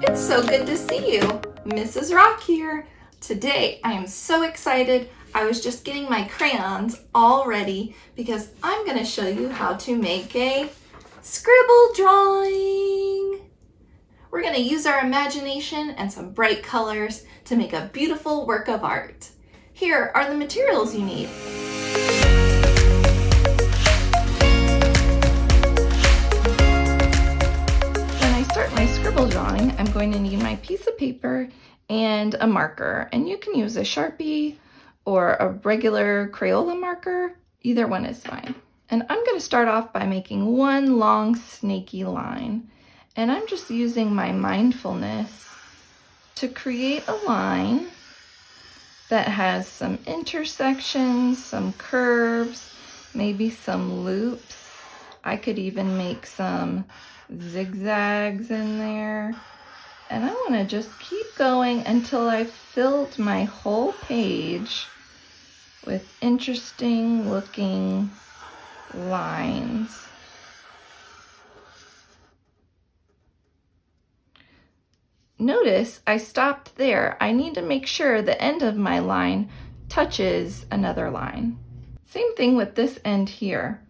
It's so good to see you. Mrs. Rock here. Today I am so excited. I was just getting my crayons all ready because I'm going to show you how to make a scribble drawing. We're going to use our imagination and some bright colors to make a beautiful work of art. Here are the materials you need. Start my scribble drawing, I'm going to need my piece of paper and a marker, and you can use a Sharpie or a regular Crayola marker. Either one is fine. And I'm going to start off by making one long snaky line, and I'm just using my mindfulness to create a line that has some intersections, some curves, maybe some loops. I could even make some zigzags in there, and I want to just keep going until I've filled my whole page with interesting looking lines. Notice I stopped there. I need to make sure the end of my line touches another line. Same thing with this end here.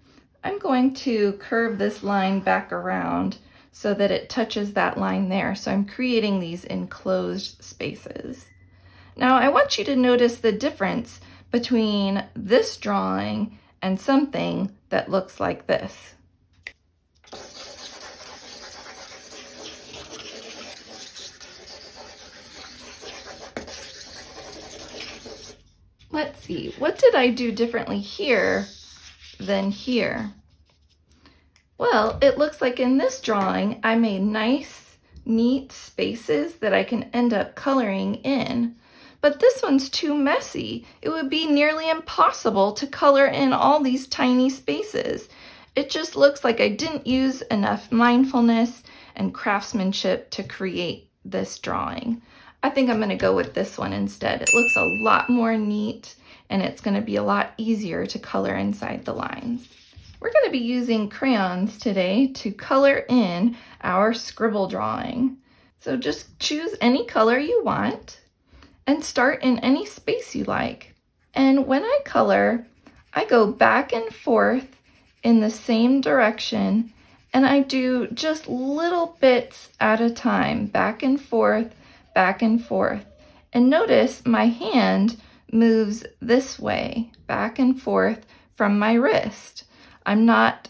I'm going to curve this line back around so that it touches that line there. So I'm creating these enclosed spaces. Now I want you to notice the difference between this drawing and something that looks like this. Let's see, what did I do differently here than here? Well, it looks like in this drawing I made nice, neat spaces that I can end up coloring in. But this one's too messy. It would be nearly impossible to color in all these tiny spaces. It just looks like I didn't use enough mindfulness and craftsmanship to create this drawing. I think I'm going to go with this one instead. It looks a lot more neat, and it's going to be a lot easier to color inside the lines. We're going to be using crayons today to color in our scribble drawing. So just choose any color you want and start in any space you like. And when I color, I go back and forth in the same direction, and I do just little bits at a time, back and forth, back and forth. And notice my hand moves this way, back and forth from my wrist. I'm not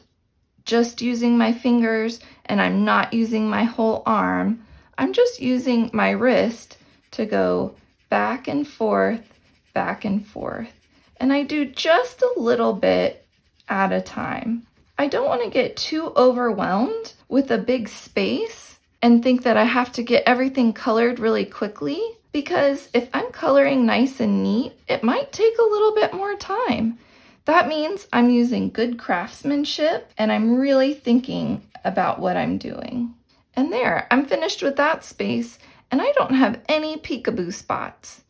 just using my fingers, and I'm not using my whole arm. I'm just using my wrist to go back and forth, back and forth. And I do just a little bit at a time. I don't want to get too overwhelmed with a big space and think that I have to get everything colored really quickly, because if I'm coloring nice and neat, it might take a little bit more time. That means I'm using good craftsmanship and I'm really thinking about what I'm doing. And there, I'm finished with that space, and I don't have any peekaboo spots.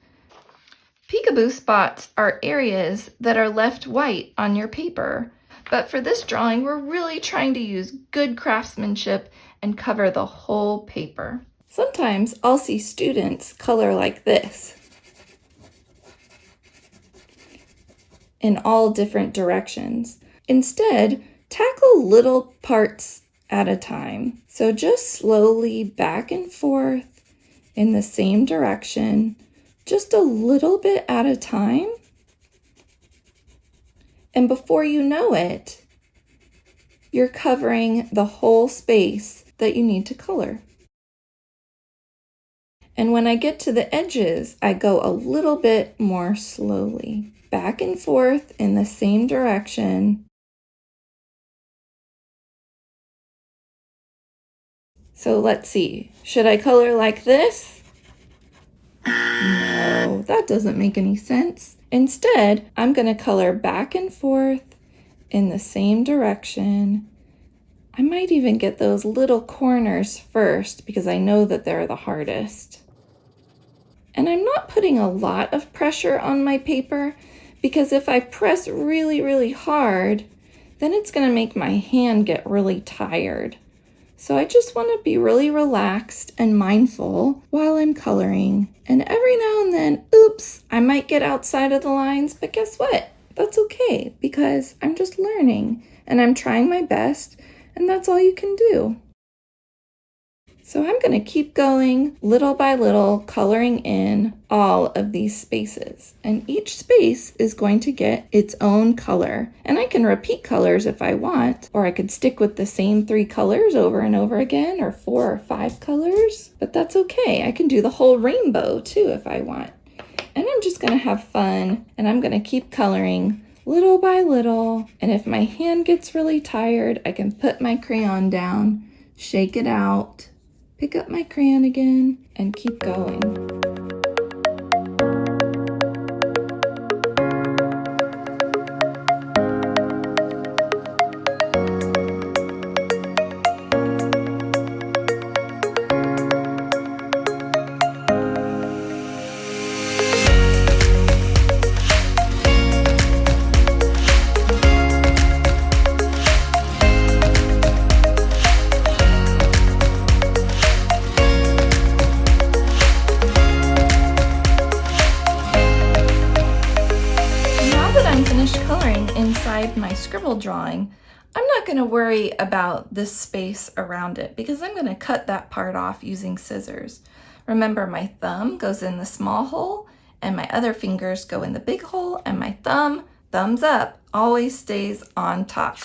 Peekaboo spots are areas that are left white on your paper. But for this drawing, we're really trying to use good craftsmanship and cover the whole paper. Sometimes I'll see students color like this, in all different directions. Instead, tackle little parts at a time. So just slowly back and forth in the same direction, just a little bit at a time. And before you know it, you're covering the whole space that you need to color. And when I get to the edges, I go a little bit more slowly, back and forth in the same direction. So let's see, should I color like this? No, that doesn't make any sense. Instead, I'm going to color back and forth in the same direction. I might even get those little corners first because I know that they're the hardest. And I'm not putting a lot of pressure on my paper, because if I press really, really hard, then it's going to make my hand get really tired. So I just want to be really relaxed and mindful while I'm coloring. And every now and then, oops, I might get outside of the lines, but guess what? That's okay because I'm just learning and I'm trying my best, and that's all you can do. So I'm going to keep going little by little, coloring in all of these spaces. And each space is going to get its own color. And I can repeat colors if I want, or I could stick with the same 3 colors over and over again, or 4 or 5 colors. But that's okay. I can do the whole rainbow too if I want. And I'm just going to have fun, and I'm going to keep coloring little by little. And if my hand gets really tired, I can put my crayon down, shake it out, pick up my crayon again, and keep going. Coloring inside my scribble drawing, I'm not going to worry about this space around it because I'm going to cut that part off using scissors. Remember, my thumb goes in the small hole and my other fingers go in the big hole, and my thumbs up, always stays on top.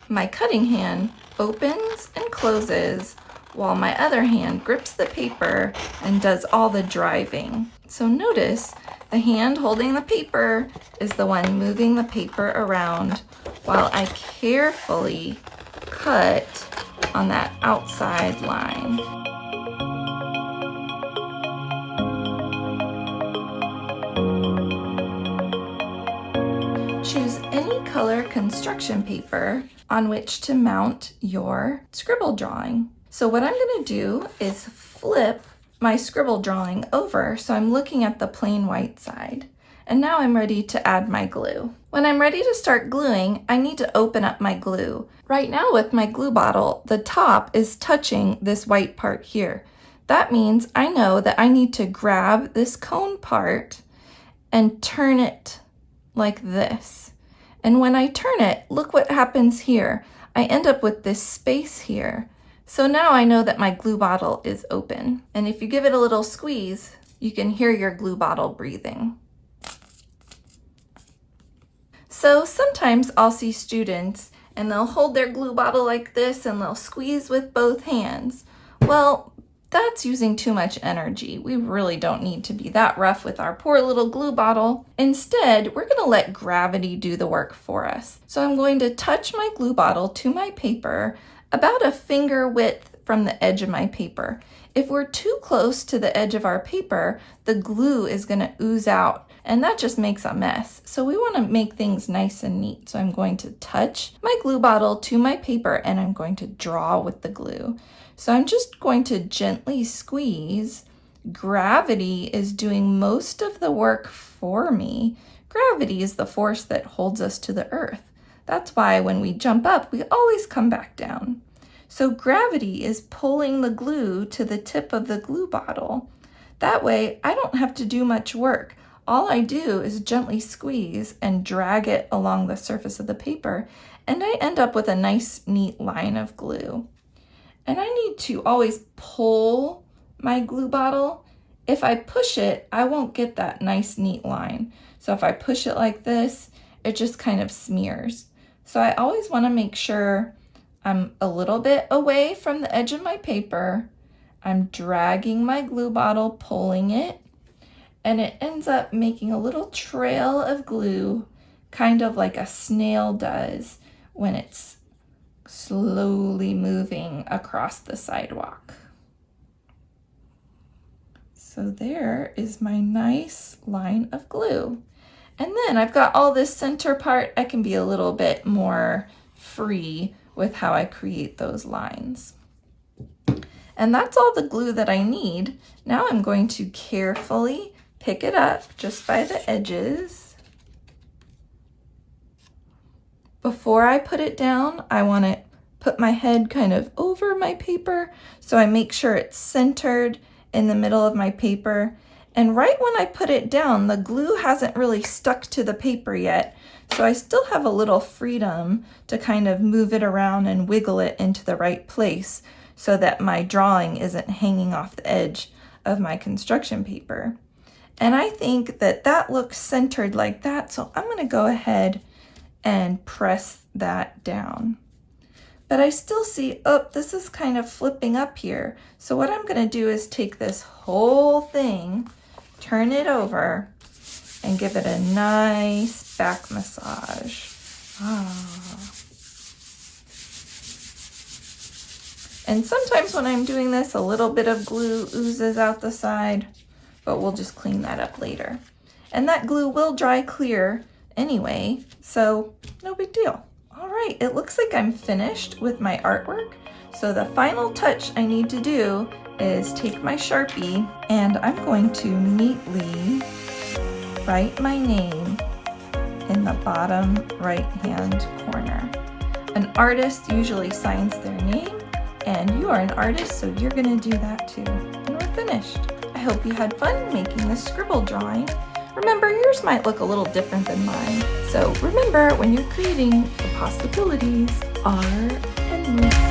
My cutting hand opens and closes while my other hand grips the paper and does all the driving. So notice the hand holding the paper is the one moving the paper around while I carefully cut on that outside line. Choose any color construction paper on which to mount your scribble drawing. So what I'm going to do is flip my scribble drawing over so I'm looking at the plain white side. And now I'm ready to add my glue. When I'm ready to start gluing, I need to open up my glue. Right now with my glue bottle, the top is touching this white part here. That means I know that I need to grab this cone part and turn it like this. And when I turn it, look what happens here. I end up with this space here. So now I know that my glue bottle is open. And if you give it a little squeeze, you can hear your glue bottle breathing. So sometimes I'll see students and they'll hold their glue bottle like this and they'll squeeze with both hands. Well, that's using too much energy. We really don't need to be that rough with our poor little glue bottle. Instead, we're going to let gravity do the work for us. So I'm going to touch my glue bottle to my paper about a finger width from the edge of my paper. If we're too close to the edge of our paper, the glue is going to ooze out, and that just makes a mess. So we want to make things nice and neat. So I'm going to touch my glue bottle to my paper and I'm going to draw with the glue. So I'm just going to gently squeeze. Gravity is doing most of the work for me. Gravity is the force that holds us to the earth. That's why when we jump up, we always come back down. So gravity is pulling the glue to the tip of the glue bottle. That way, I don't have to do much work. All I do is gently squeeze and drag it along the surface of the paper, and I end up with a nice, neat line of glue. And I need to always pull my glue bottle. If I push it, I won't get that nice, neat line. So if I push it like this, it just kind of smears. So I always want to make sure I'm a little bit away from the edge of my paper. I'm dragging my glue bottle, pulling it, and it ends up making a little trail of glue, kind of like a snail does when it's slowly moving across the sidewalk. So there is my nice line of glue. And then I've got all this center part. I can be a little bit more free with how I create those lines. And that's all the glue that I need. Now I'm going to carefully pick it up just by the edges. Before I put it down, I want to put my head kind of over my paper so I make sure it's centered in the middle of my paper. And right when I put it down, the glue hasn't really stuck to the paper yet, so I still have a little freedom to kind of move it around and wiggle it into the right place so that my drawing isn't hanging off the edge of my construction paper. And I think that that looks centered like that, so I'm going to go ahead and press that down. But I still see, oh, this is kind of flipping up here. So what I'm going to do is take this whole thing, turn it over, and give it a nice back massage. And sometimes when I'm doing this, a little bit of glue oozes out the side, but we'll just clean that up later. And that glue will dry clear anyway, so no big deal. All right, it looks like I'm finished with my artwork. So the final touch I need to do is take my Sharpie and I'm going to neatly write my name in the bottom right-hand corner. An artist usually signs their name, and you are an artist, so you're gonna do that too. And we're finished. I hope you had fun making this scribble drawing. Remember, yours might look a little different than mine. So remember, when you're creating, the possibilities are endless.